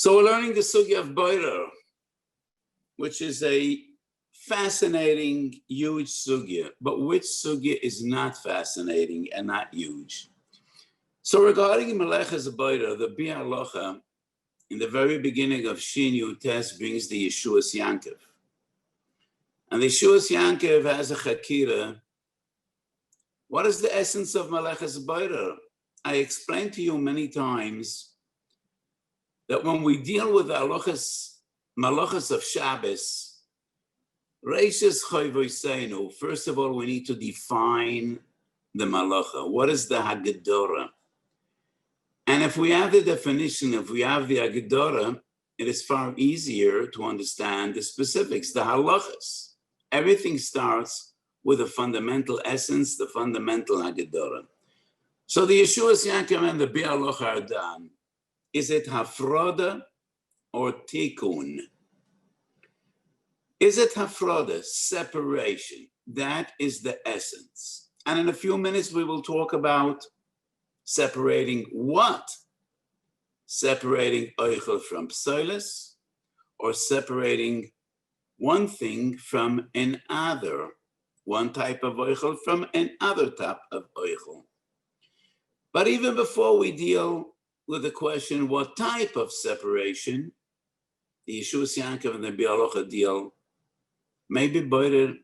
So we're learning the sugya of Bורer, which is a fascinating, huge sugya. But which sugya is not fascinating and not huge? So regarding Meleches Bורer, the Bi Halacha, in the very beginning of Shin Yutes brings the Yeshuas Yankov. And the Yeshuas Yankov has a chakira. What is the essence of Meleches Bורer? I explained to you many times that when we deal with the malachas of Shabbos, Reishis Chayvoseinu, first of all, we need to define the malacha. What is the Hagdara? And if we have the definition, if we have the Hagdara, it is far easier to understand the specifics, the halachas. Everything starts with a fundamental essence, the fundamental Hagdara. So the Yeshuas Yankov and the Bi Halacha are done. Is it hafroda or tikkun? Is it hafroda, separation? That is the essence. And in a few minutes, we will talk about separating what? Separating oichel from psoilus, or separating one thing from another, one type of oichel from another type of oichel. But even before we deal with the question, what type of separation, the Yeshuas Yankov and the Bi Halacha deal, maybe Bórer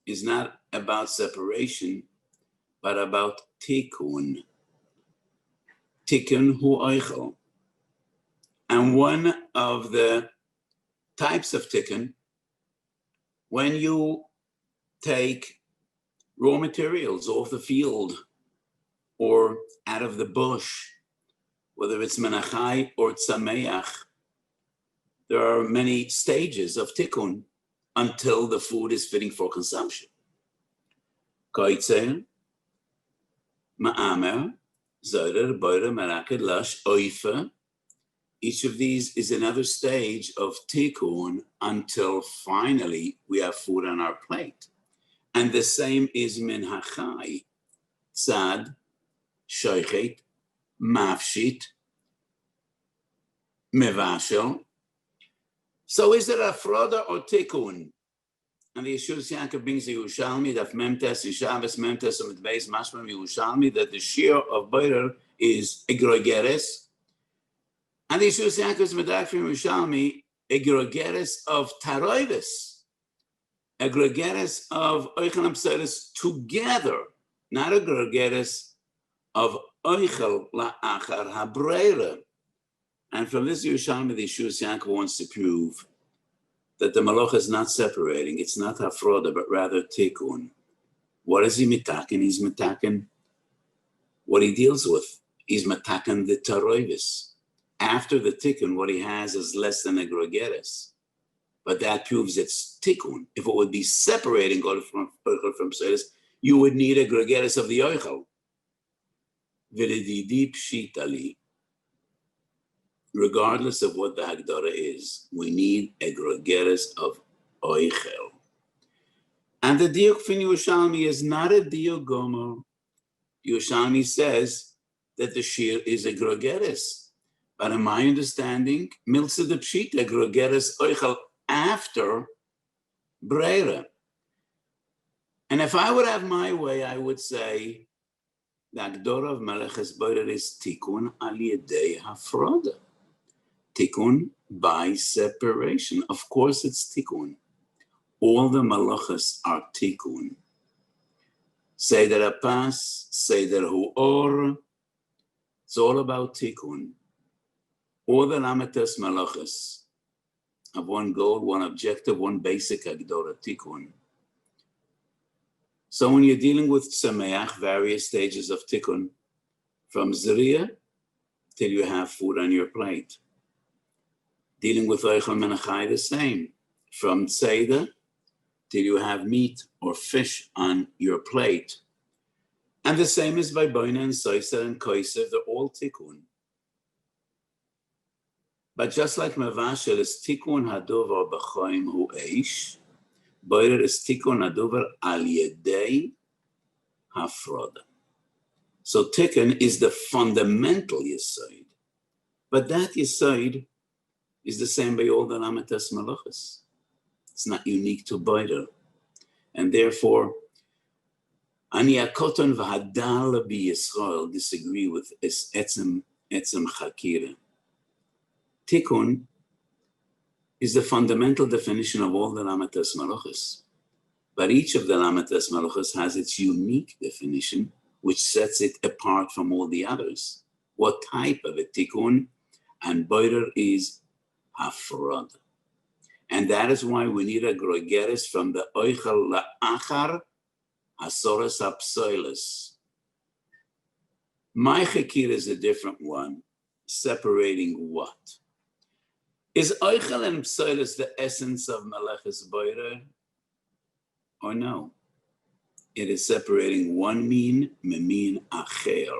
is not about separation, but about tikkun. Tikkun hu oichel. And one of the types of tikkun, when you take raw materials off the field or out of the bush, whether it's menachai or tzameach, there are many stages of tikkun until the food is fitting for consumption. Koitzer, ma'amer, zorer, bórer, meraket, lash, oifa. Each of these is another stage of tikkun until finally we have food on our plate. And the same is min hachai, tzad, shoichet, mafshit, mevashel. So is it afroda or tikkun? And the Yeshuas Yankov brings the Yerushalmi, daf memtes, in Shabbos memtes, and beis mashmam Yerushalmi, that the shear of Bórer is egrogeres. And the Yeshuas Yankov is medak from Yerushalmi, egrogeres of taroivis, egrogeres of oichel and psoilus together, not egrogeres of oichel la'achar habrera. And from this Yerushalmi, the Yeshuas Yankov wants to prove that the malacha is not separating. It's not hafroda, but rather tikkun. What is he mitaken? He's mitaken what he deals with. He's mitaken the taroivis. After the tikkun, what he has is less than a grogeres. But that proves it's tikkun. If it would be separating oichel from psoilus, you would need a grogeres of the oichel. V'ledidi pshitali. Regardless of what the Hagdara is, we need a grogeres of oichel. And the diuk fin Yerushalmi is not a diuk gomer. Yerushalmi says that the shear is a grogeres. But in my understanding, milsa de pshita, grogeres oichel after brera. And if I would have my way, I would say the Hagdara of Meleches Bórer is tikkun al yedei hafroda. Tikkun by separation. Of course, it's tikkun. All the malachas are tikkun. Seder apas, seder huor. It's all about tikkun. All the lamites malachas have one goal, one objective, one basic Hagdara, tikkun. So when you're dealing with tzameach, various stages of tikkun, from zriya till you have food on your plate. Dealing with oichel menachai, the same. From tzeda till you have meat or fish on your plate. And the same is by boina and soiser and koiser, they're all tikkun. But just like mevashel is tikkun hadover b'choim hu eish, Bórer is tikkun hadover al yedei hafroda. So tikkun is the fundamental yesod. But that yesod is the same by all the lamatas malachas. It's not unique to beider. And therefore, Ani Akoton v'Hadal b'Yisrael disagree with etzem chakira. Tikkun is the fundamental definition of all the lamatas malachas. But each of the lamatas malachas has its unique definition, which sets it apart from all the others. What type of a tikkun? And beider is hafrod. And that is why we need a grogeres from the oichel la'achar hasoras hapsoilis. My chakir is a different one, separating what? Is oichel and psoilis the essence of meleches beider? Or no? It is separating one mean, memin acher.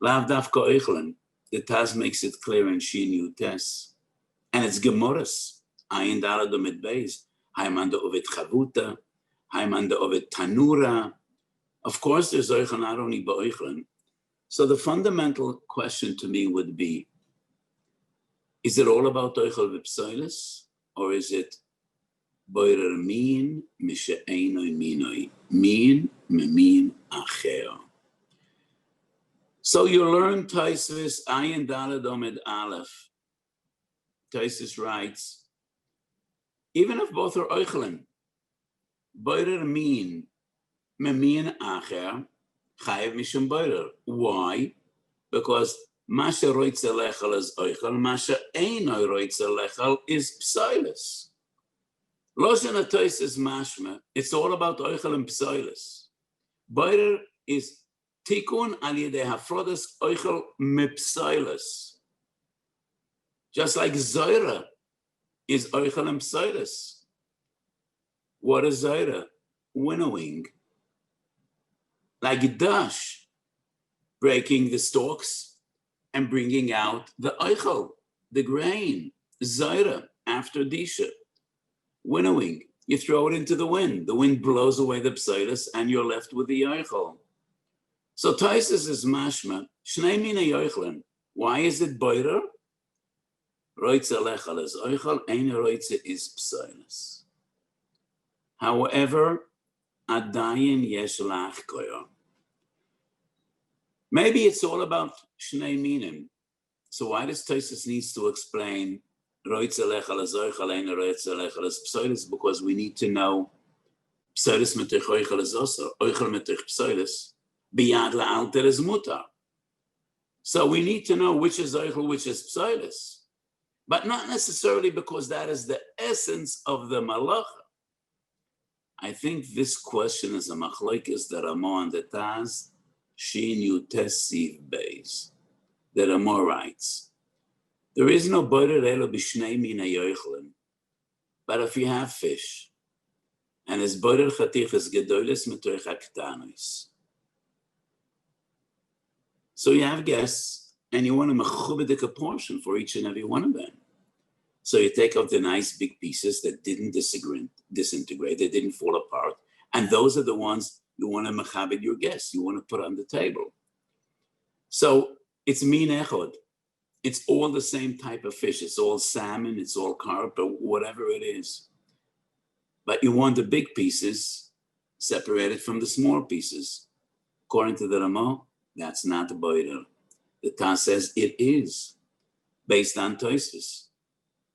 Lav dafka oichelen. The Taz makes it clear in Shin Yutes. And it's Gemoras. Ayin dalad omed beis. Haimanda ovet chavuta. Haimanda ovet tanura. Of course, there's oichel not only ba'oichelen. So the fundamental question to me would be, is it all about oichel v'psoilis? Or is it beider min mishe'enoi minoi? Min memin acher. So you learn Tosfos Ayin Daled Omed Aleph. Tosfos writes, even if both are oichelen, beider min memin acher chayev mishum beider. Why? Because masha roitze lechel is oichel, masha einoi roitze lechel is psoilis. Loshen Tosfos mashma. It's all about oichel and psoilis. Beider is Tikkun al yedei hafrodas oichel mipsoilis. Just like Zoira is oichel and psoilis. What is Zoira? Winnowing. Like dash, breaking the stalks and bringing out the oichel, the grain. Zoira, after disha. Winnowing. You throw it into the wind. The wind blows away the psoilis and you're left with the oichel. So Tosfos is mashma, shnei mina yoichlen. Why is it beider? Roitze lechel is oichel, ein roitze is psoilis. However, adayin yesh lach koyo. Maybe it's all about shnei minim. So why does Tosfos needs to explain roitze lechel is oichel, ein roitze lechel is psoilis? Because we need to know psoilis metich oichel is oser, oichel metich psoilis. Biyad la'alter is mutar. So we need to know which is oichel, which is psoilis. But not necessarily because that is the essence of the malacha. I think this question is a machlokes that Ramah and the Taz, Shin Yutes Siv Beis. The Ramah writes, there is no beider elo b'shnei mina yoichlen. But if you have fish, and it's beider chatiches gedoles metoich haktanos. So you have guests, and you want to mechubedik a portion for each and every one of them. So you take out the nice big pieces that didn't disintegrate, they didn't fall apart, and those are the ones you want to mechabed your guests, you want to put on the table. So it's min echod. It's all the same type of fish. It's all salmon, it's all carp, or whatever it is. But you want the big pieces separated from the small pieces. According to the Ramah, that's not the beider. The Taz says it is, based on Tosfos.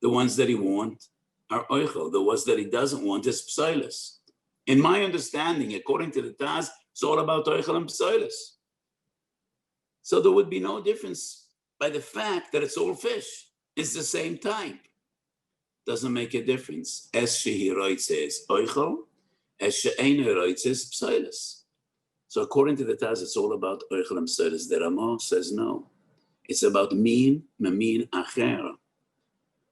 The ones that he wants are oichel. The ones that he doesn't want is psoilis. In my understanding, according to the Taz, it's all about oichel and psoilis. So there would be no difference by the fact that it's all fish. It's the same type. Doesn't make a difference. Es shehi roitze is oichel, es she'eino roitze is psoilis. So according to the Taz, it's all about oichel and psoilis. The Ramah says no. It's about min, memin, acher.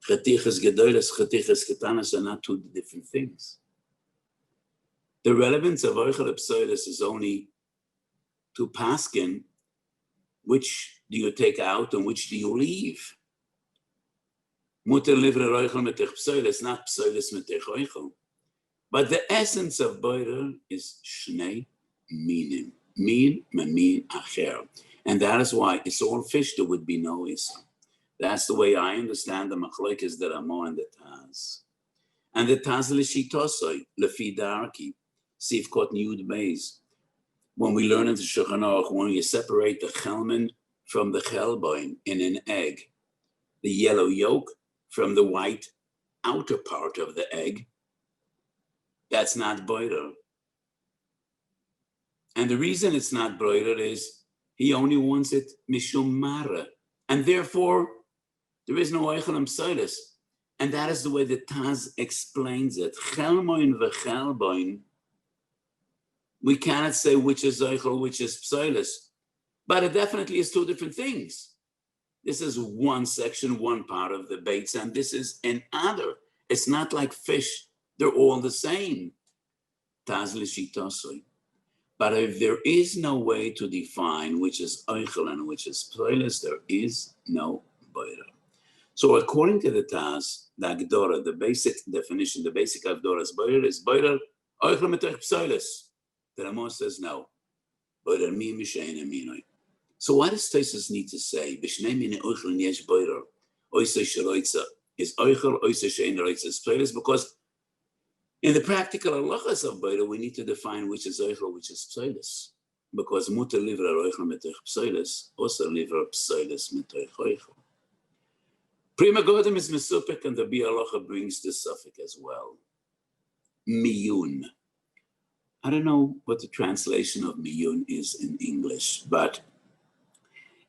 Chatiches gedoles, chatiches ketanas are not two different things. The relevance of oichel and psoilis is only to paskin, which do you take out and which do you leave? Mutter livre oichel metech psoilis, not psoilis metech oichel. But the essence of beider is shnei minim, min, memin, acher. And that is why it's all fish, there would be no isur. That's the way I understand the machlokes that Ramah and the Taz. And the Taz l'shitosoi, lefi darki, sifkot yud beis. When we learn in the Shulchan Aruch, when you separate the chelman from the chelboin in an egg, the yellow yolk from the white outer part of the egg, that's not boirer. And the reason it's not boirer is he only wants it mishum mara, and therefore there is no eichelim psoilus. And that is the way the Taz explains it. Chelmoin v'chelboin, we cannot say which is eichel, which is psoilus, but it definitely is two different things. This is one section, one part of the baits, and this is another. It's not like fish, they're all the same. Taz l'shitosoi. But if there is no way to define which is eichel and which is psoilus, there is no boirer. So according to the Taz, the Agdora, the basic definition, the basic Agdora is boirer, eichel metoch psoilus. The Ramah says no. Boirer mi mishein aminoi. So what does Tosfos need to say? B'shnei mine eichel yesh boirer. Oisei sheroitza is eichel, oisei shein roitza is psoilus, because in the practical halachas of boirer, we need to define which is eichel, which is psoilus. Because muter livra eichel metoch psoilus, also livra psoilus metoch eichel. Prima Godem is Mesupik, and the Bialacha brings the suffix as well. Miyun. I don't know what the translation of miyun is in English, but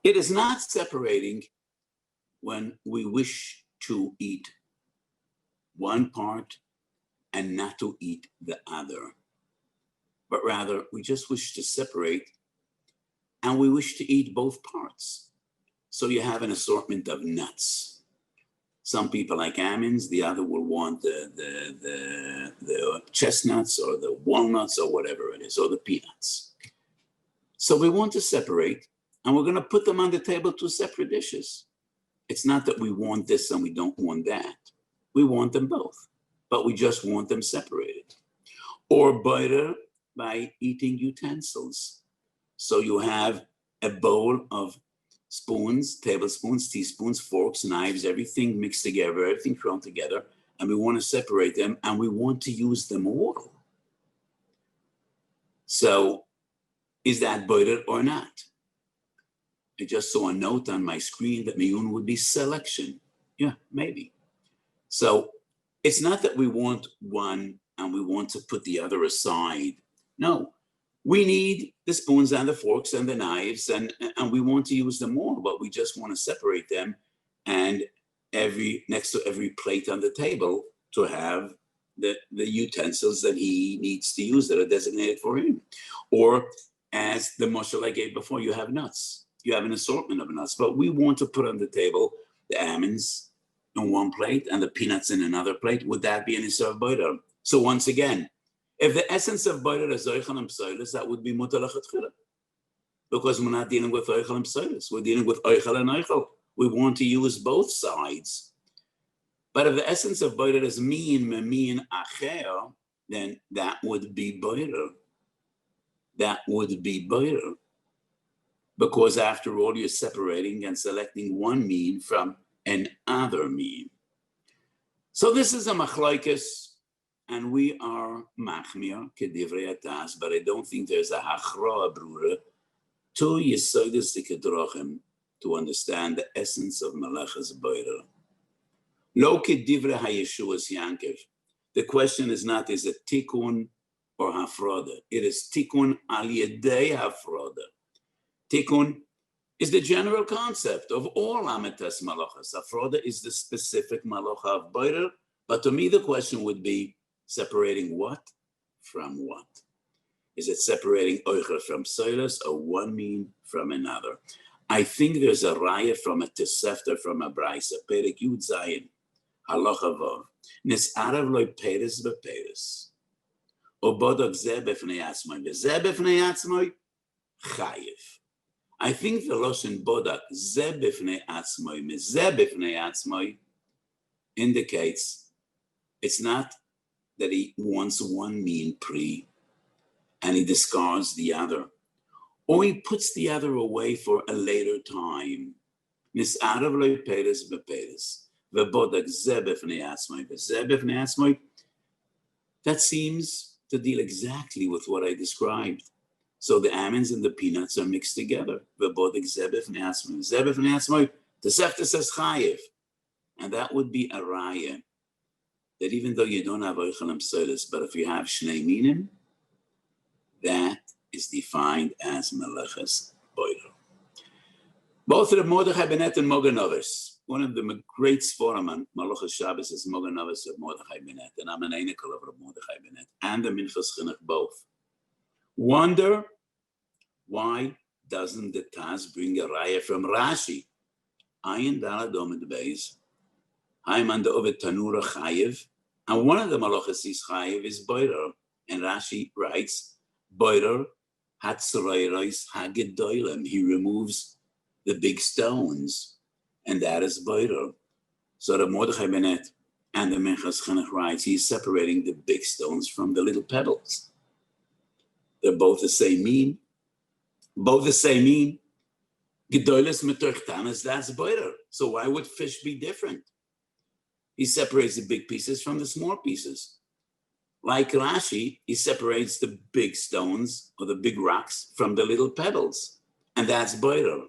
it is not separating when we wish to eat one part and not to eat the other, but rather we just wish to separate and we wish to eat both parts. So you have an assortment of nuts. Some people like almonds, the other will want the chestnuts or the walnuts or whatever it is, or the peanuts. So we want to separate, and we're going to put them on the table, two separate dishes. It's not that we want this and we don't want that. We want them both, but we just want them separated. Or boirer by eating utensils. So you have a bowl of spoons, tablespoons, teaspoons, forks, knives, everything mixed together, everything thrown together, and we want to separate them, and we want to use them all. So, is that boirer or not? I just saw a note on my screen that miyun would be selection. Yeah, maybe. So, it's not that we want one and we want to put the other aside. No. We need the spoons and the forks and the knives, and we want to use them all, but we just want to separate them, and next to every plate on the table to have the utensils that he needs to use that are designated for him. Or as the mashal I gave before, you have nuts. You have an assortment of nuts, but we want to put on the table the almonds on one plate and the peanuts in another plate. Would that be an issur of boirer? So once again, if the essence of boirer is eichel and psoilus, that would be mutar lechatchila, because we're not dealing with eichel and psoilus. We're dealing with eichel and eichel. We want to use both sides. But if the essence of boirer is min acher, then that would be boirer. That would be boirer, because after all, you're separating and selecting one min from another min. So this is a machlokes. And we are machmir kedivrei Taz, but I don't think there's a hachra brura to yesod kedrochim to understand the essence of malachas boirer. Lo kedivrei hayeshuas Yankev. The question is not is it tikkun or hafroda. It is tikkun al yedei hafroda. Tikkun is the general concept of all amitas malachas. Hafroda is the specific malacha of boirer. But to me, the question would be, separating what from what? Is it separating eichel from psoilus or one min from another? I think there's a raya from a tesefta from a brayse, perek yud zayin, halacha vav, nis'arav loy peres beperes, o bodok zeh b'fnei atzmoi, v'zeh b'fnei atzmoi, chayiv. I think the loshen bodok zeh b'fnei atzmoi, mezeh b'fnei atzmoi indicates it's not that he wants one min pre and he discards the other, or he puts the other away for a later time. נסערב לו פרס בפרס, ובודק זה בפני עצמי וזה בפני עצמי. That seems to deal exactly with what I described. So the almonds and the peanuts are mixed together. ובודק זה בפני עצמי, זה בפני עצמי. Tosefta says chayev. And that would be a raya. That even though you don't have oichalim psolis, but if you have shnei minim, that is defined as meleches boiler. Both of the Mordechai Bennett and Moganovus. One of the great Sforim on Malachas Shabbos is Moganovus of Mordechai Bennett, and I'm an Einikol of Mordechai Bennett, and the Minchas Chinuch both. Wonder why doesn't the Taz bring a raya from Rashi? Ayin Daladom in the base. I'm on the Ovid Tanura Chayev, and one of the Malachas is Chayev is Beirer, and Rashi writes, Beirer Hatzrayros Hagedoilem. He removes the big stones, and that is Beirer. So the Mordechai Bennett and the Minchas Chinuch writes, he's separating the big stones from the little pebbles. They're both the same mean. Both the same mean. Gedoiles metorchtanas, that's Beirer. So why would fish be different? He separates the big pieces from the small pieces. Like Rashi, he separates the big stones or the big rocks from the little pebbles. And that's Beirer.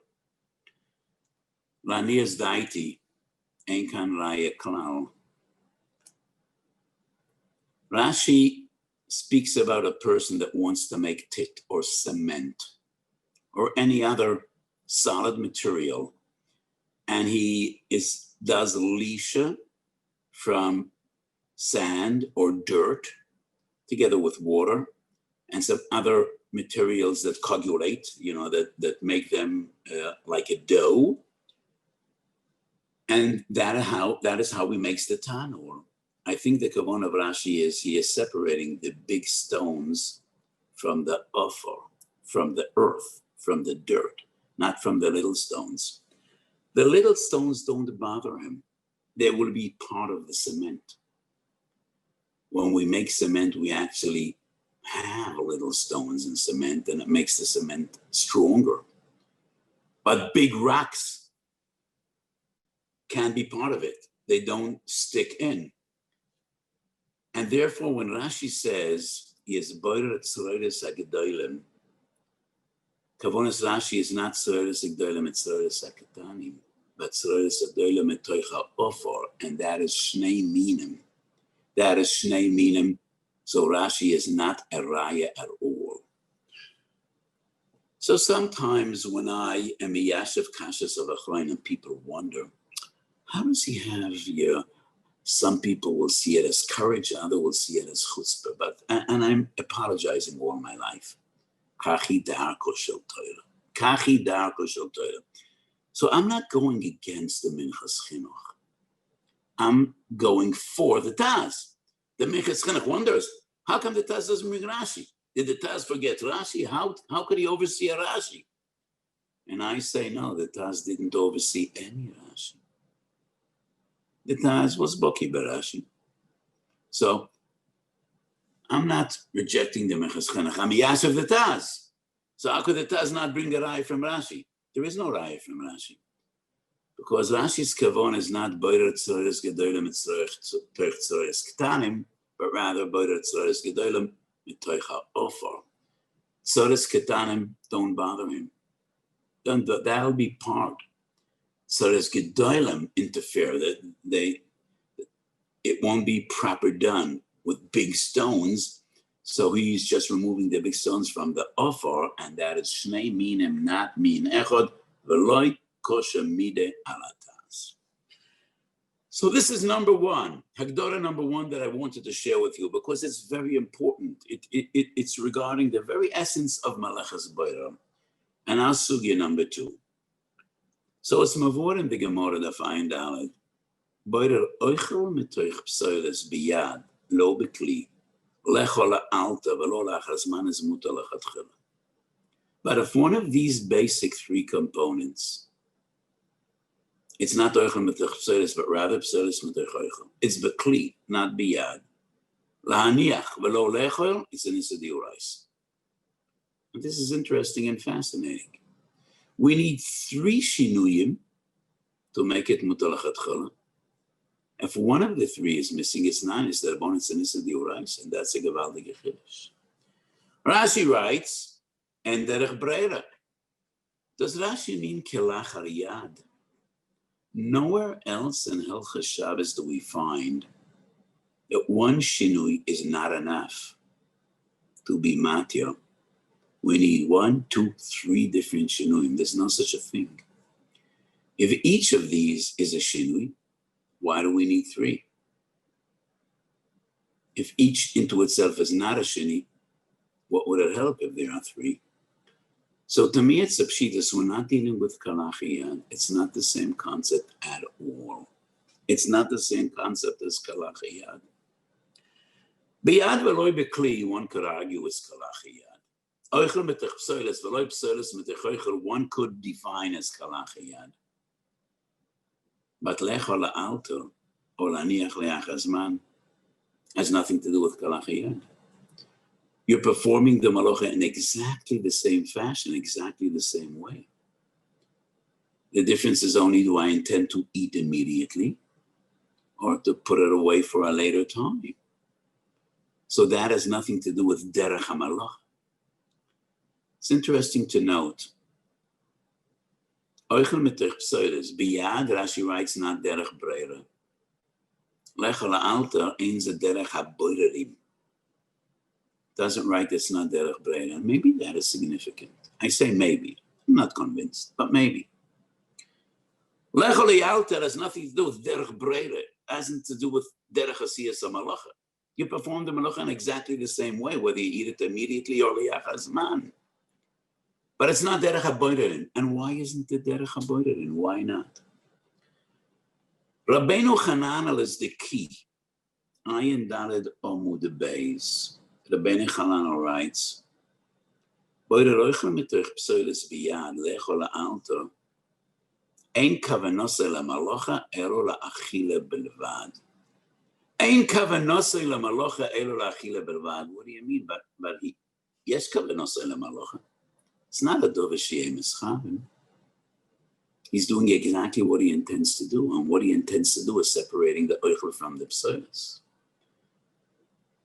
Lanias daiti, enkan raya klal. Rashi speaks about a person that wants to make tit or cement or any other solid material. And he does lisha from sand or dirt together with water and some other materials that coagulate, that make them like a dough. And that is how he makes the tanur. I think the kavanah of Rashi is he is separating the big stones from the offer, from the earth, from the dirt, not from the little stones. The little stones don't bother him. They will be part of the cement. When we make cement, we actually have little stones in cement, and it makes the cement stronger. But big rocks can be part of it. They don't stick in. And therefore, when Rashi says, he is boirer tzroides hagedolim, Kavonas Rashi is not tzroides hagedolim, it's tzroides haketanim, but tzroides hagedolim etoicha ofor, and that is shnei minim. That is shnei minim. So Rashi is not a raya at all. So sometimes when I am a yashiv kashas of achroin, and people wonder, how does he have here? Some people will see it as courage, others will see it as chutzpah. And I'm apologizing all my life. Kachi darko shel Torah. Kachi darko shel Torah. So I'm not going against the Minchas Chinuch. I'm going for the Taz. The Minchas Chinuch wonders, how come the Taz doesn't bring Rashi? Did the Taz forget Rashi? How could he oversee a Rashi? And I say, no, the Taz didn't oversee any Rashi. The Taz was Boki Barashi. So I'm not rejecting the Minchas Chinuch. I'm a Yash of the Taz. So how could the Taz not bring a Raya from Rashi? There is no Raya from Rashi. Because Rashi's Kavon is not Boirer Tzroides Gedolim Tzroich Tzroides Ketanim, but rather Boirer Tzroides Gedolim Mitoicha Ofor. Tzroides Ketanim don't bother him. That'll be part. Tzroides Gedolim interfere, that it won't be proper done with big stones. So he's just removing the big stones from the Ofor, and that is Shnei Minim, not Min Echod, Veloy Kosher Mide Alatas. So this is number one, Hagdara number one, that I wanted to share with you because it's very important. It's regarding the very essence of Malachas Beirer. And our sugya number two. So it's mavor in the Gemara da find out. Beirer oichel mitoich psoiles biyad lo bekli lechol alta velo lachasman is muta lachatchila. But if one of these basic three components, it's not oichel mitoich psoiles, but rather psoiles mitoich oichel. It's bekli, not biyad. Lahaniach velo lechol, it's an isadiurais. And this is interesting and fascinating. We need three shinuyim to make it mutalachat chala. If one of the three is missing, it's not. It's the bonus and it's the Weiss, and that's a gewaldige chiddush. Rashi writes, and derech breira. Does Rashi mean kelachar yad? Nowhere else in Hilchos Shabbos do we find that one shinui is not enough to be matya. We need 1, 2, 3 different shinuim. There's no such a thing. If each of these is a shinui, why do we need 3? If each into itself is not a shini, what would it help if there are 3? So to me, it's a pshitas. We're not dealing with kalachiyad. It's not the same concept at all. It's not the same concept as kalachiyad. Biyad v'loy b'kli, one could argue it's kalachiyad. Oichel mitech psoiles v'loy psoiles mitech oichel, one could define as kalachiyad. But lecho la'alter or laniach le'ach hazman has nothing to do with kalachiyad. You're performing the malacha in exactly the same fashion, exactly the same way. The difference is only, do I intend to eat immediately or to put it away for a later time? So that has nothing to do with derech hamalacha. It's interesting to note, Oichel mitech psoiles, biyad, Rashi writes, not derech breira. Lecho la'alter, ein ze derech haboirerim. Doesn't write it's not derech breira. Maybe that is significant. I say maybe. I'm not convinced, but maybe. Lecho la'alter has nothing to do with derech breira. Hasn't to do with derech asiyas hamalacha. You perform the malacha in exactly the same way, whether you eat it immediately or liach hazman. But it's not derech haboirerin. And why isn't it derech haboirerin? Why not? Rabbeinu Chananel is the key. Ayin daled omud beis. Rabbeinu Chananel writes, Boirer oichel mitoich psoiles biyad lecho la'alter ein kavanose la'malocha ero la'achile belvad. Ein kavanose la'malocha ero la'achile belvad. What do you mean? But yes, kavanose la'malocha. It's not a dover sheyeh mischavim. He's doing exactly what he intends to do, and what he intends to do is separating the oichel from the psoiles.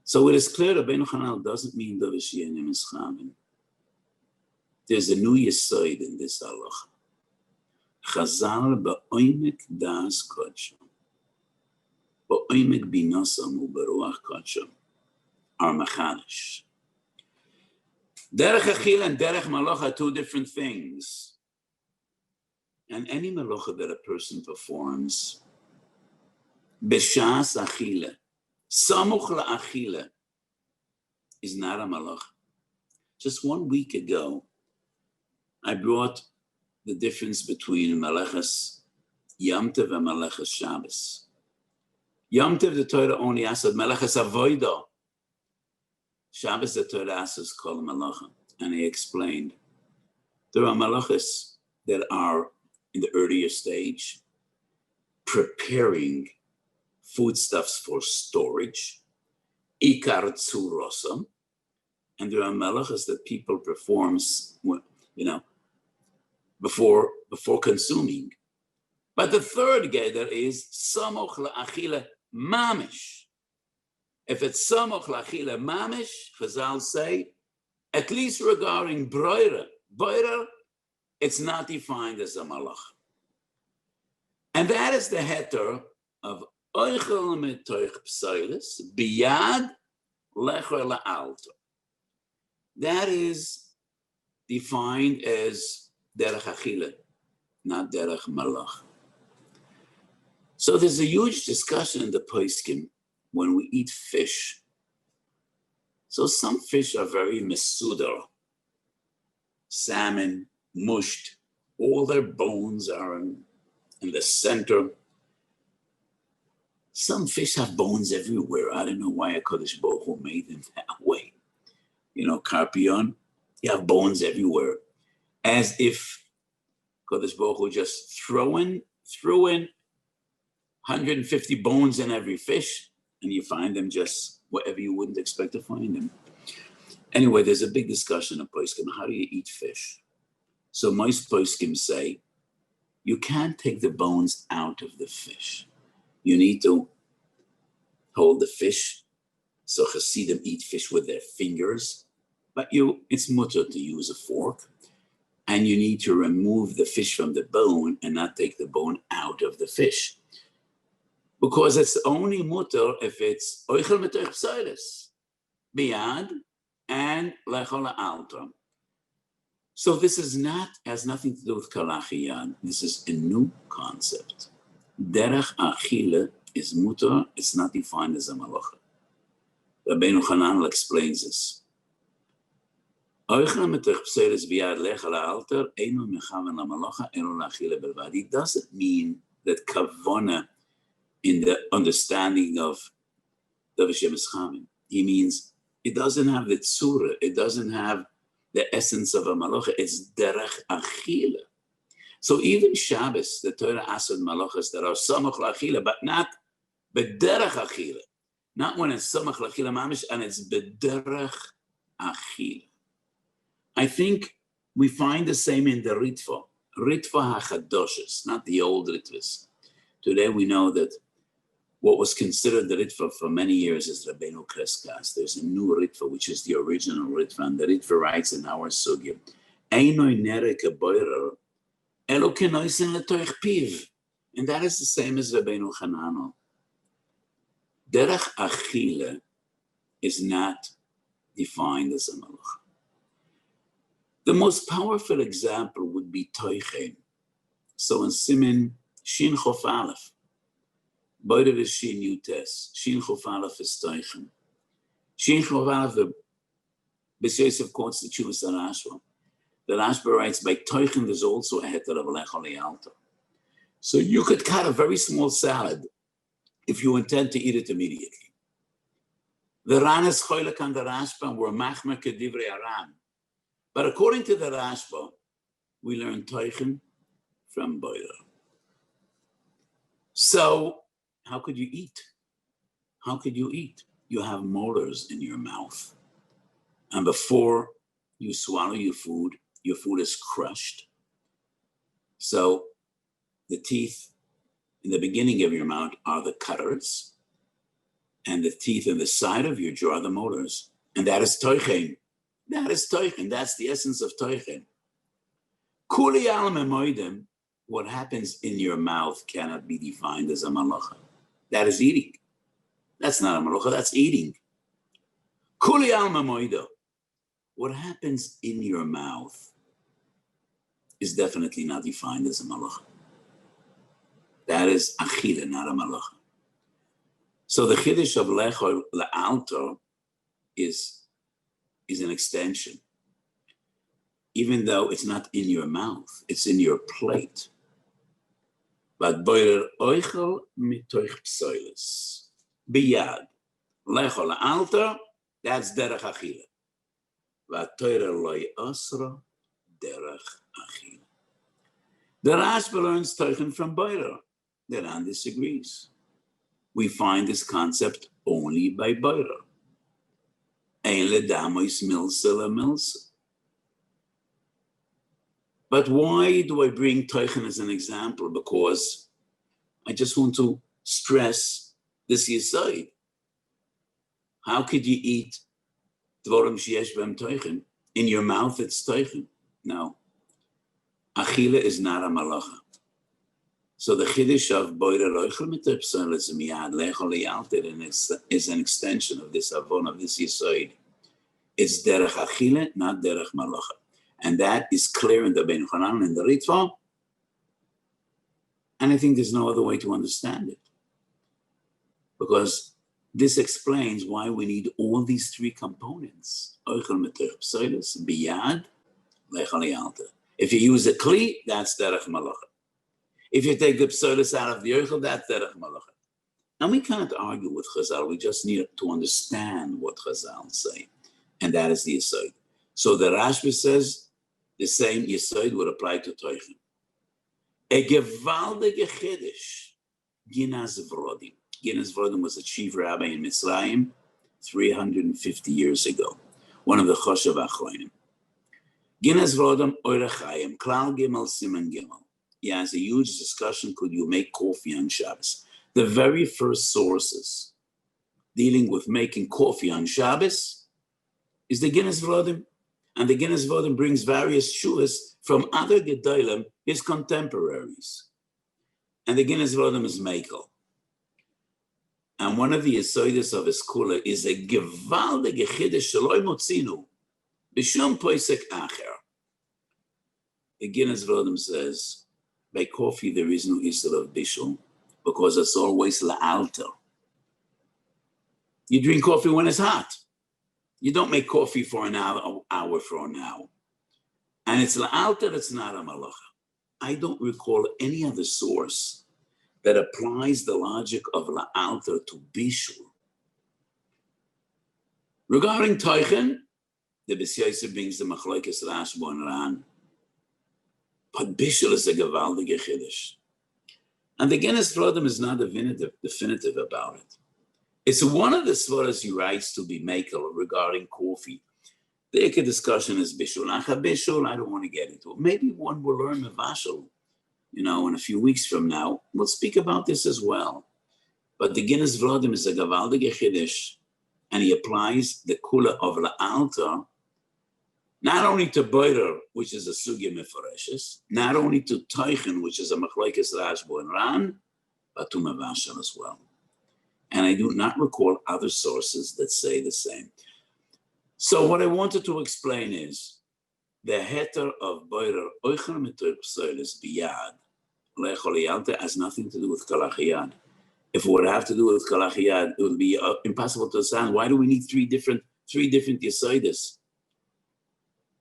So it is clear that Rabbeinu Chananel doesn't mean dover sheyeh mischavim. There's a new yesod in this halacha. Chazal ba'oimek das kodsham, ba'oimek binosam u'beruach kodsham are machadish. Derech achila and derech malacha are 2 different things. And any malacha that a person performs, b'shas achila, samuch la'achila, is not a malacha. Just 1 week ago, I brought the difference between Malachas Yom Tov and Malachas Shabbos. Yom Tov, the Torah only asks Malachas Avodah. Shabbos, the Torah asks called Malacha. And he explained, there are Malachas that are in the earlier stage, preparing foodstuffs for storage, Ikar Tzurosam, and there are Malachas that people performs, before consuming. But the 3rd gather is samoch la'achila mamish. If it's samoch la'achila mamish, Chazal say, at least regarding bororer, it's not defined as a malach. And that is the heter of oichel mitoich psoilis biyad lecher la'alter. That is defined as derech achila, not derech malach. So there's a huge discussion in the poskim when we eat fish. So some fish are very mesudar. Salmon, mushed, all their bones are in the center. Some fish have bones everywhere. I don't know why HaKadosh Baruch Hu made them that way. Carpion, you have bones everywhere. As if Kadosh Baruch Hu just threw in 150 bones in every fish, and you find them just wherever you wouldn't expect to find them. Anyway, there's a big discussion of poskim. How do you eat fish? So most poskim say you can't take the bones out of the fish. You need to hold the fish. So Hasidim eat fish with their fingers, but it's mutter to use a fork. And you need to remove the fish from the bone and not take the bone out of the fish. Because it's only mutter if it's oichel metoich psoilis, biyad, and lechol alter. So this has nothing to do with kalachiyad. This is a new concept. Derech achile is mutter, it's not defined as a malacha. Rabbeinu Hananel explains this. It doesn't mean that kavona in the understanding of Davashem Eschamim. He means it doesn't have the tzura, it doesn't have the essence of a malacha, it's derech achila. So even Shabbos, the Torah asks malachas that are samach la'achila, but not b'derech achila. Not when it's samach la'achila mamish, and it's b'derech achila. I think we find the same in the Ritva. Ritva HaChadoshes, not the old Ritvas. Today we know that what was considered the Ritva for many years is Rabbeinu Kreskas. There's a new Ritva, which is the original Ritva, and the Ritva writes in our Sugya, Einoi nereke Bורer, elo kenoisen letoich piv. And that is the same as Rabbeinu Hananel. Derech Achile is not defined as a malach. The most powerful example would be Toichen. So in Simin, Shin Chof Aleph, Beider is Shin Yutes, Shin Chof Aleph is Toichen. Shin Chof Aleph, the B'S Yosef quotes the Chuvas HaRashba. The Rashba writes, by Toichen there's also a heter of Lechol Alta. So you could cut a very small salad if you intend to eat it immediately. The Ran is Choylek and the Rashba were Machmer Kedivrei Aram. But according to the Rashba, we learn Toichen from Beider. So how could you eat? How could you eat? You have molars in your mouth. And before you swallow your food is crushed. So the teeth in the beginning of your mouth are the cutters, and the teeth in the side of your jaw are the molars. And that is Toichen. That is Toichen. That's the essence of Toichen. Kuli al memoidim, what happens in your mouth cannot be defined as a malacha. That is eating. That's not a malacha, that's eating. Kuli al memoido, what happens in your mouth is definitely not defined as a malacha. That is achila, not a malacha. So the chiddush of lechol la'alter is an extension, even though it's not in your mouth, it's in your plate. But boirer oichel mitoich psoilis, biyad, lechol alter, that's derech achila. But toirer loy osra, derech achila. The Rashba learns Toichen from boirer. The Ran disagrees. We find this concept only by boirer. But why do I bring Toichen as an example? Because I just want to stress this yesod. How could you eat dvorim sheyesh b'hem Toichen? In your mouth it's Toichen. No. Achila is not a malacha. So the chiddush of boirer oichel mitoich psoilis miyad lechol yalter is an extension of this avon, of this yesod. It's derech achile, not derech malacha. And that is clear in the Ben Chanan and the Ritva. And I think there's no other way to understand it. Because this explains why we need all these three components. Oichel mitoich psoilis, biyad, lechol yalter. If you use a kli, that's derech malacha. If you take the psoilis out of the oichel, that's derech malacha. And we can't argue with Chazal. We just need to understand what Chazal say. And that is the yesod. So the Rashba says the same yesod would apply to Toichen. A gewaldige chiddush, Ginaz Vrodim. Ginaz Vrodim was a chief rabbi in Mitzrayim 350 years ago. One of the Choshev Achronim. Ginaz Vrodim Oirechayim, Klal Gimel Siman Gimel. he has a huge discussion, could you make coffee on Shabbos? The very first sources dealing with making coffee on Shabbos is the Guinness Vodim. And the Guinness Vodim brings various shuas from other Gedolim, his contemporaries. And the Guinness Vodim is Mekel. And one of the yesodis of his kula is a gewaldige chiddush sheloi motzinu b'shum poisek acher. The Guinness Vodim says, by coffee there is no isur of bishul because it's always la'alter. You drink coffee when it's hot. You don't make coffee for an hour from now. And it's la'alter, it's not a malacha. I don't recall any other source that applies the logic of la'alter to bishul. Regarding teichen, the B'syaisa brings the machlokes Rashba and Ran. But bishul is a gewaldige chiddush. And the Guinness Vodim is not definitive about it. It's one of the svaras he writes to be makel regarding coffee. The Ike discussion is bishul. Bishul, I don't want to get into it. Maybe one will learn mevashel, in a few weeks from now. We'll speak about this as well. But the Guinness Vodim is a gewaldige chiddush, and he applies the kula of la'alter not only to bורר, which is a sugya mefareshes, not only to teichen, which is a machlokes Rashba and Ran, but to mevashel as well. And I do not recall other sources that say the same. So what I wanted to explain is the heter of bורר oicher mitor psoilis biyad lechol yalta has nothing to do with kalachiyad. If it would have to do with kalachiyad, it would be impossible to understand. Why do we need three different yesodis?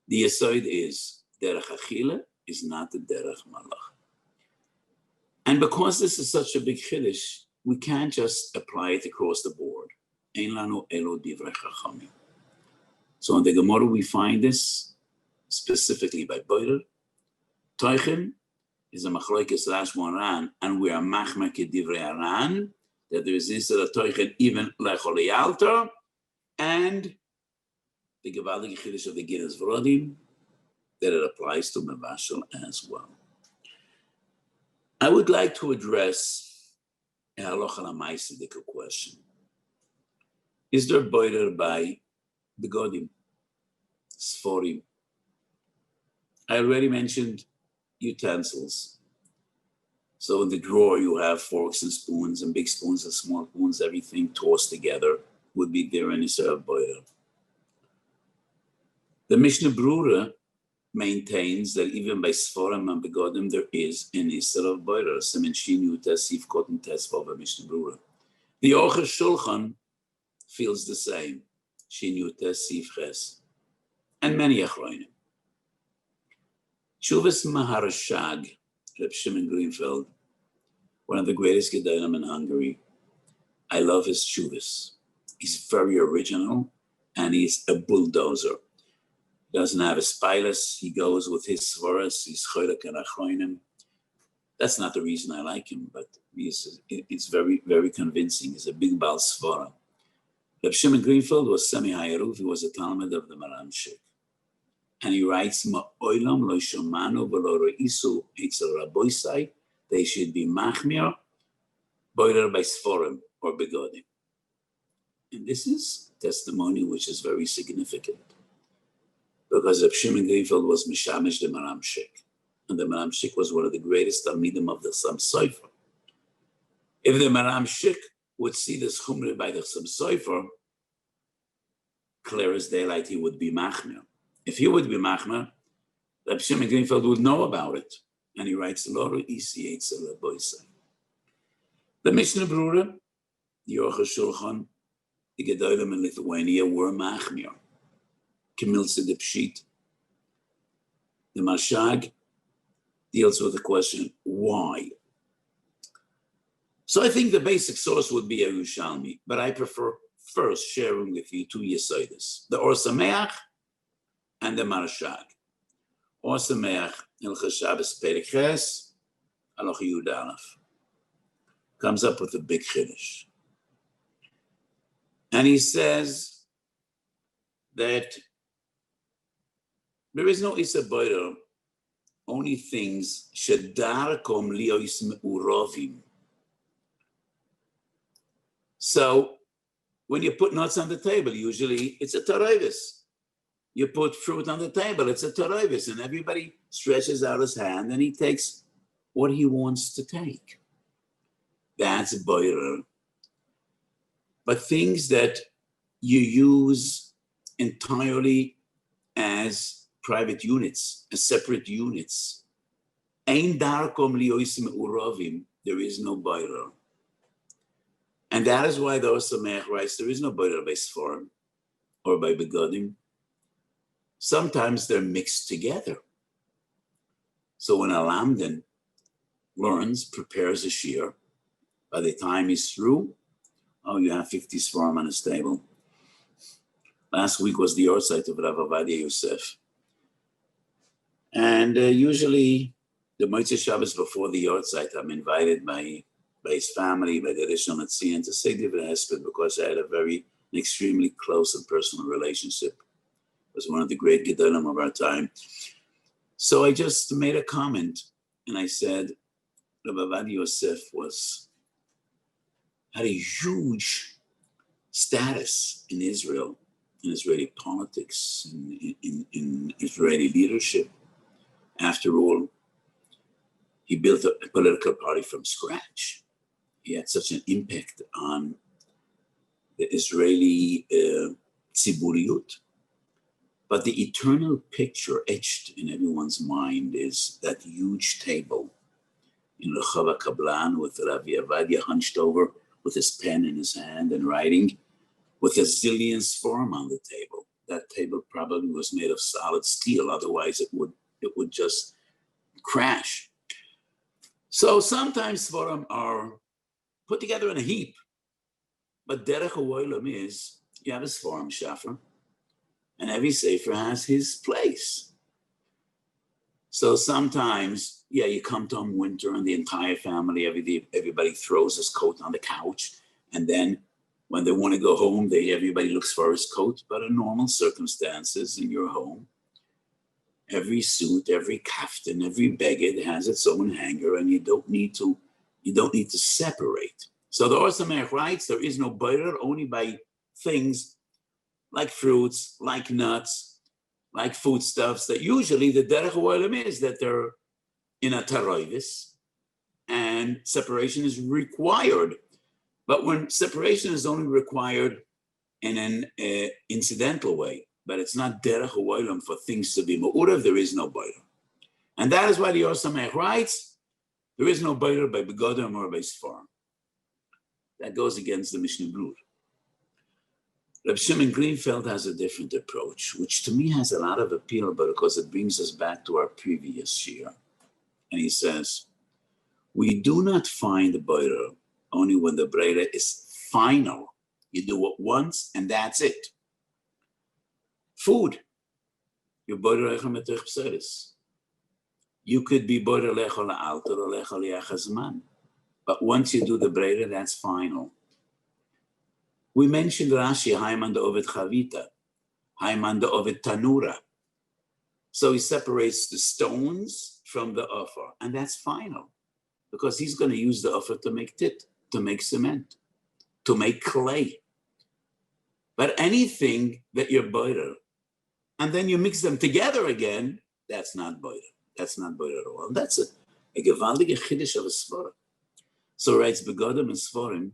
The yesod is derech achila is not the derech malach. And because this is such a big chiddush, we can't just apply it across the board. Ein lanu elo divrei chachamim. So in the Gemara we find this specifically by bורר. Teichen is a machlokes Rashba and Ran, and we are machmer kedivrei Ran, that there is instead of teichen even lechol yalter, and the gewaldige chiddush of the Guinness Vodim, that it applies to mevashel as well. I would like to address a halacha l'maaseh question. Is there bורר by begodim, sforim? I already mentioned utensils. So in the drawer you have forks and spoons and big spoons and small spoons, everything tossed together would be there in Isra of bורר. The Mishnah Berurah maintains that even by sforim and begodim there is an Isra of bורer. Siman Shin Yud Sif Koten Tesvav by Mishnah Berurah. The Aruch Shulchan feels the same. Shin Yud Sif Ches, and many achronim. Tshuvas Maharashag, Reb Shimon Greenfeld, one of the greatest gedolim in Hungary. I love his tshuvas. He's very original, and he's a bulldozer. He doesn't have a spilus. He goes with his svaras. He's choylek and achronim. That's not the reason I like him, but it's very, very convincing. He's a big bal svara. Reb Shimon Greenfeld was semi-hayaruv. He was a talmid of the Maram Shik. And he writes, Ma'olam lo shomanu v'lo re'isu eitzel raboisai. They should be machmir, bורer by sforim or begodim. And this is testimony which is very significant, because Reb Shimon Greenfeld was mishamish the Maram Shik, and the Maram Shik was one of the greatest talmidim of the Sam Sofer. If the Maram Shik would see this chumrah by the Sam Sofer, clear as daylight, he would be machmir. If he would be machmir, Reb Shimon Greenfeld would know about it. And he writes, Lo re'isi eitzel raboisai. The Mishnah Berurah, the Aruch Shulchan, the gedolim in Lithuania were machmir. Kimilsa de Pshit. The Mashag deals with the question, why? So I think the basic source would be a Yerushalmi, but I prefer first sharing with you two yesodis, the Or Sameach and the Marashag. Or Sameach, Hilchos Shabbos Perek Ches, Halacha Yud Aleph, comes up with a big chiddush. And he says that there is no Isra bורer only things shedarkom liois meurovim. So when you put nuts on the table, usually it's a taroivis. You put fruit on the table, it's a taroivis, and everybody stretches out his hand and he takes what he wants to take. That's bורר. But things that you use entirely as private units, as separate units, ein darkom liois meurovim, there is no bורר. And that is why the Osamech writes, there is no bורר by Sforim or by Begodim. Sometimes they're mixed together. So when a lamdan learns, prepares a shear, by the time he's through, oh, you have 50 Sforim on his table. Last week was the yahrzeit of Rav Ovadia Yosef. And usually the Motzei Shabbos before the yahrzeit, I'm invited by his family, by the Rishon LeZion, to say Divrei Hesped, because I had an extremely close and personal relationship. It was one of the great Gedolim of our time. So I just made a comment, and I said, Rav Ovadia Yosef had a huge status in Israel, in Israeli politics, in Israeli leadership. After all, he built a political party from scratch. He had such an impact on the Israeli tziburiut. But the eternal picture etched in everyone's mind is that huge table in Rehov HaKablan with Rabbi Ovadia hunched over with his pen in his hand and writing, with a zillion Sforim on the table. That table probably was made of solid steel, otherwise it would just crash. So sometimes Sforim are put together in a heap, but derech ha'olam is, you have a Sforim shafer, and every sefer has his place. So sometimes, yeah, you come to winter and the entire family, everybody throws his coat on the couch, and then when they want to go home, everybody looks for his coat. But in normal circumstances in your home, every suit, every kaftan, every beged has its own hanger, and you don't need to separate. So the Or Sameach writes, there is no bורר, only by things like fruits, like nuts, like foodstuffs, that usually the derech ha'olam is that they're in a taroivis, and separation is required. But when separation is only required in an incidental way, but it's not derech ha'olam for things to be me'urav, there is no bורר. And that is why the Or Sameach writes, there is no bורר by Begodim or by Sforim. That goes against the Mishnah Brura. Reb Shimon Greenfeld has a different approach, which to me has a lot of appeal, but because it brings us back to our previous year. And he says, we do not find the bורer only when the bורer is final. You do it once and that's it. Food, you bורer lechem etich pseris. You could be bורer lecho la'alter or lecho li'achazman. But once you do the bורer, that's final. We mentioned Rashi, Haiman de Ovid Chavita, Haiman de Ovid Tanura. So he separates the stones from the offer, and that's final, because he's going to use the offer to make tit, to make cement, to make clay. But anything that you're bורer, and then you mix them together again, that's not bורer. That's not bורer at all. And that's a gewaltige chiddush of a Sforim. So writes Begodim and Sforim,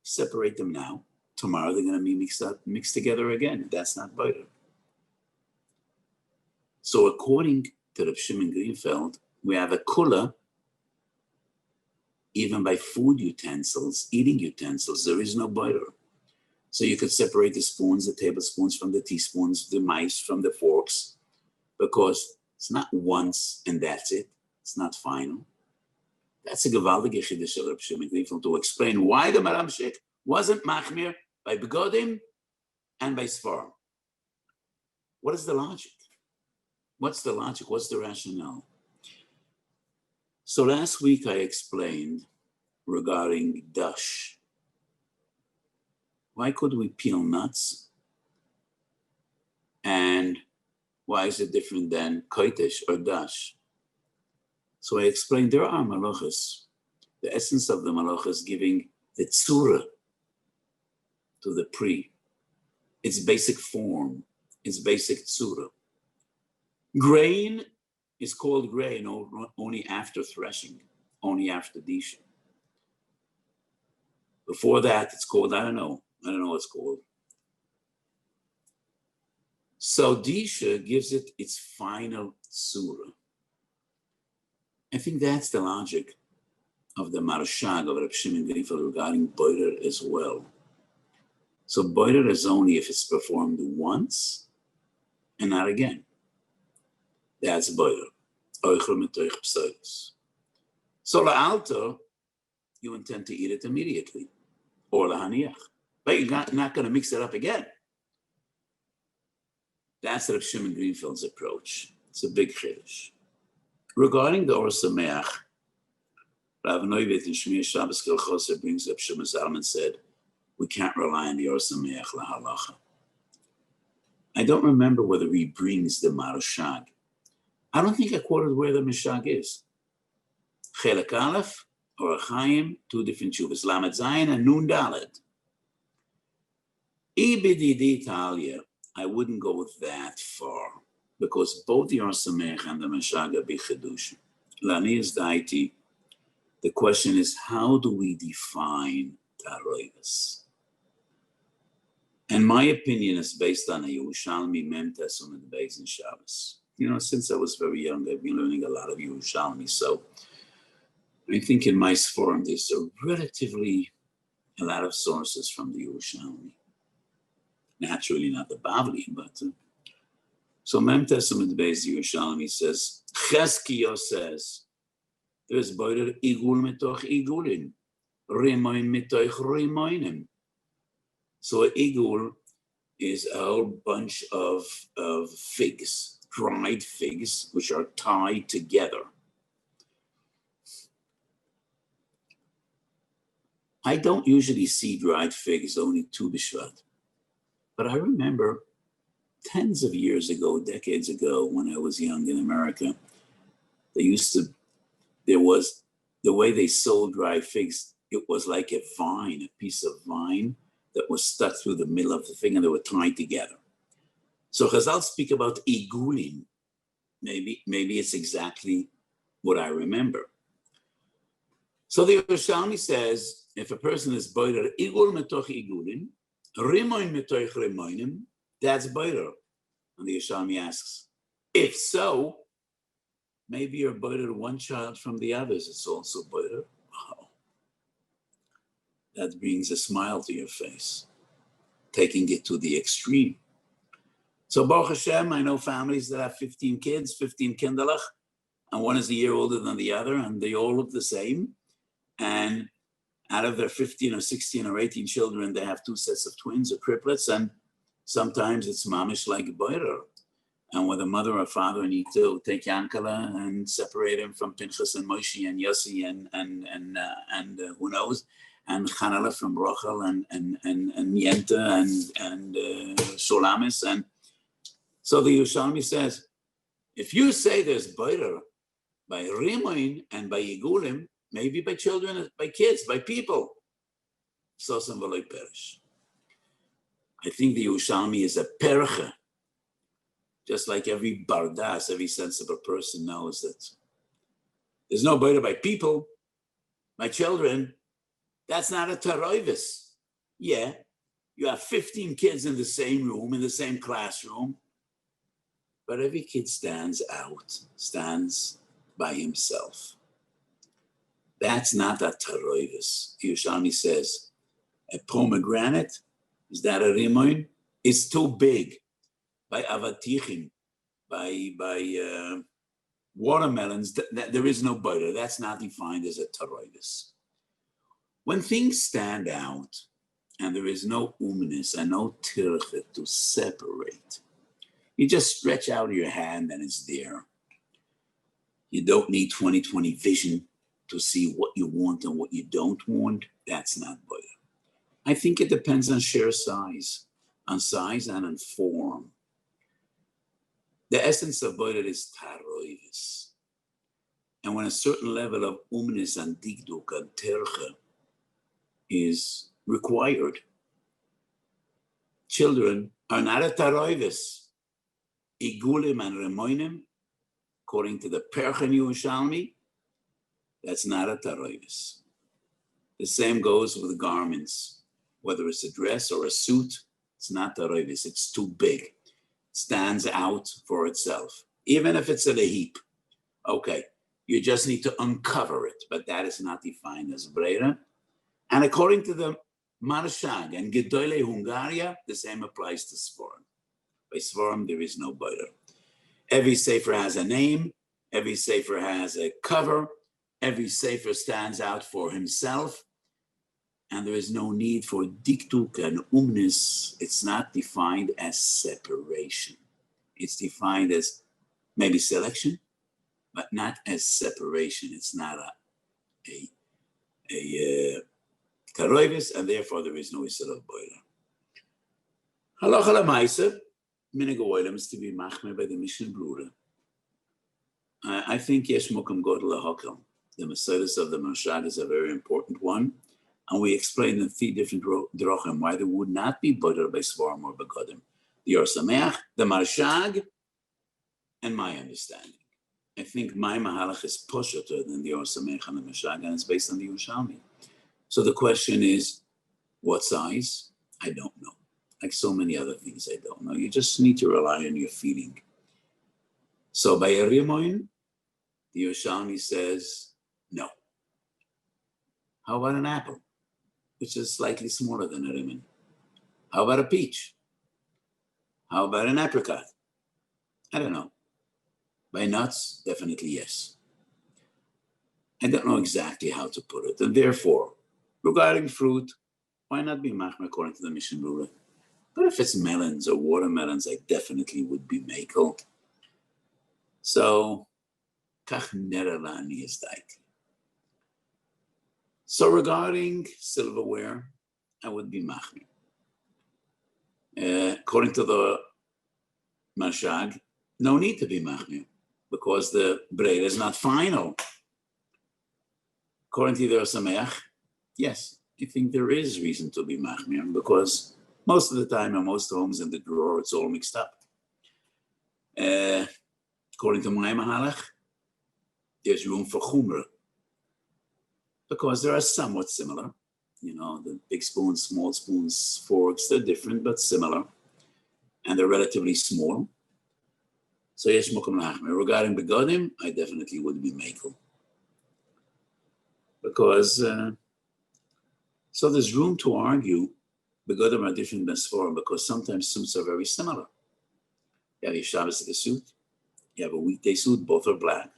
separate them now. Tomorrow they're going to be mixed together again. That's not bורer. So according to Reb Shimon Greenfeld, we have a kula, even by food utensils, eating utensils, there is no bורer. So you could separate the spoons, the tablespoons from the teaspoons, the mice from the forks, because it's not once and that's it. It's not final. That's a gewaltige chiddush of Reb Shimon Greenfeld to explain why the Maram Shik wasn't machmir by Begodim and by Sforim. What is the logic? What's the logic? What's the rationale? So last week I explained regarding dash. Why could we peel nuts? And why is it different than koitesh or dash? So I explained there are malachas. The essence of the malach is giving the tzura to the pri, its basic form, its basic tzura. Grain is called grain only after threshing, only after disha. Before that, it's called, I don't know what it's called. So disha gives it its final tzura. I think that's the logic of the Marshag of Reb Shimon Greenfield regarding Börder as well. So Börder is only if it's performed once and not again. That's Börder. So la'alta, you intend to eat it immediately, or lahaniach, but you're not going to mix it up again. That's Reb Shimon Greenfield's approach. It's a big chiddush. Regarding the Or Sameach, Rav Neuvet in Shmir Shabbos Hilchos brings up Shimon Zalman said, we can't rely on the Or Sameach lahalacha. I don't remember whether he brings the Marshag. I don't think I quoted where the Mishag is. Chelek Aleph, or Chaim, two different shuvas, Lamed Zayin and Nun Dalet. Ibididi Talia, I wouldn't go that far, because both the Or Sameach and the Mishag are Bichedush. Lani is Daiti. The question is, how do we define Taroivus? And my opinion is based on a Yerushalmi Mem Tesum and Beis in Shabbos. You know, since I was very young, I've been learning a lot of Yerushalmi. So I think in my forum, there's a lot of sources from the Yerushalmi. Naturally, not the Bavli, but so Mem Tesum and Beis Yerushalmi says, Cheskio says, there's Börder igul mitoch igulin, rimoin mitoch rimoinim. So igul is a whole bunch of figs, dried figs, which are tied together. I don't usually see dried figs, only Tu B'Shvat. But I remember tens of years ago, decades ago, when I was young in America, there was the way they sold dried figs, it was like a vine, a piece of vine that was stuck through the middle of the thing and they were tied together. So Chazal speak about igulin. Maybe it's exactly what I remember. So the Yerushalmi says, if a person is boirer igul metoch igulin, rimoin metoch rimoinim, that's boirer. And the Yerushalmi asks, if so, maybe you're boirer one child from the others. It's also boirer. Wow. That brings a smile to your face, taking it to the extreme. So Baruch Hashem, I know families that have 15 kids, 15 kinderlach, and one is a year older than the other, and they all look the same. And out of their 15 or 16 or 18 children, they have two sets of twins or triplets, and sometimes it's mamish like boirer. And where the mother or father need to take Yankala and separate him from Pinchas and Moshe and Yossi and who knows, and Chanala from Rochel and Yenta and Sholamis. And so the Yerushalmi says, if you say there's boirer by Rimoin and by Yigulim, maybe by children, by kids, by people, Sosam V'loi Perish. I think the Yerushalmi is a percha. Just like every bardas, every sensible person knows that there's no boirer by people, by children. That's not a taroivis. Yeah, you have 15 kids in the same room, in the same classroom, but every kid stands out, stands by himself. That's not a taroivis. Yerushalmi says, a pomegranate, is that a rimoin? It's too big. By avatichim, by watermelons, there is no boirer. That's not defined as a taroivis. When things stand out and there is no umnis and no tirchet to separate, you just stretch out your hand and it's there. You don't need 20/20 vision to see what you want and what you don't want. That's not boirer. I think it depends on sheer size and on form. The essence of boirer is taroivis. And when a certain level of umnis and digduk and terche is required, children are not a taroivis, igulim and remoinim, according to the Perchen Yerushalmi, that's not a taroivis. The same goes with garments, whether it's a dress or a suit, it's not taroivis, it's too big. It stands out for itself, even if it's in a heap. Okay, you just need to uncover it, but that is not defined as breira. And according to the Marshag and Gedolei Hungaria, the same applies to Svarim. By Svarim, there is no boiler. Every sefer has a name, every sefer has a cover, every sefer stands out for himself, and there is no need for diktuk and umnis. It's not defined as separation. It's defined as maybe selection, but not as separation. It's not a karoivis, and therefore there is no isur of boiler. Halacha l'maisa, minig oilem is to be machmer by the Mishnah Brura. I think yesh mokum godel lahakel. The Mesidus of the Marshad is a very important one, and we explained in 3 different drachim why there would not be boiler by Svarim or begodim. The Or Sameach, the Marshag, and my understanding. I think my mahalach is posheter than the Or Sameach and the Marshag, and it's based on the Yerushalmi. So the question is, what size? I don't know. Like so many other things, I don't know. You just need to rely on your feeling. So by a rimoin, the Yerushalmi says no. How about an apple, which is slightly smaller than a rimon? How about a peach? How about an apricot? I don't know. By nuts, definitely yes. I don't know exactly how to put it, and therefore, regarding fruit, why not be machmer according to the Mishnah Brura? But if it's melons or watermelons, I definitely would be makel. So, kach nerelani is daiti. So regarding silverware, I would be machmer. According to the Marshag, no need to be machmer because the bread is not final. According to the Sameach, yes, I think there is reason to be machmir because most of the time in most homes in the drawer, it's all mixed up. According to my mahalach, there's room for chumrah because they are somewhat similar. You know, the big spoons, small spoons, forks, they're different but similar, and they're relatively small. So yesh mokum lachmir. Regarding begodim, I definitely would be makel because so there's room to argue begodim are different than svarim because sometimes suits are very similar. You have your Shabbos suit, you have a weekday suit, both are black.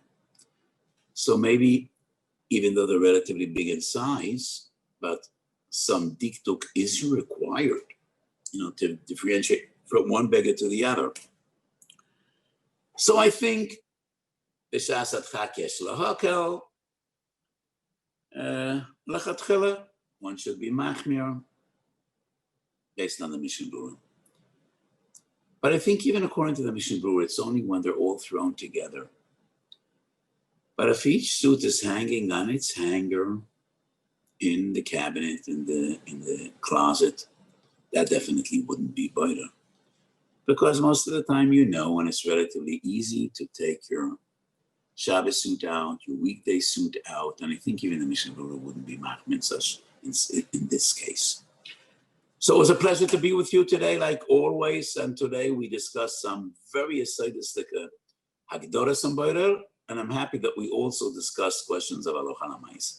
So maybe even though they're relatively big in size, but some dikduk is required, you know, to differentiate from one beggar to the other. So I think b'shas adchak yesh lahakel lachatchila, one should be machmir based on the Mishnah Brura. But I think even according to the Mishnah Brura, it's only when they're all thrown together. But if each suit is hanging on its hanger in the cabinet, in the closet, that definitely wouldn't be boiler. Because most of the time, you know, and it's relatively easy to take your Shabbos suit out, your weekday suit out, and I think even the Mishnah Brura wouldn't be machmir such in this case. So it was a pleasure to be with you today, like always, and today we discussed some very yesodistic hagdoras and bororer, and I'm happy that we also discussed questions of halacha l'maisa.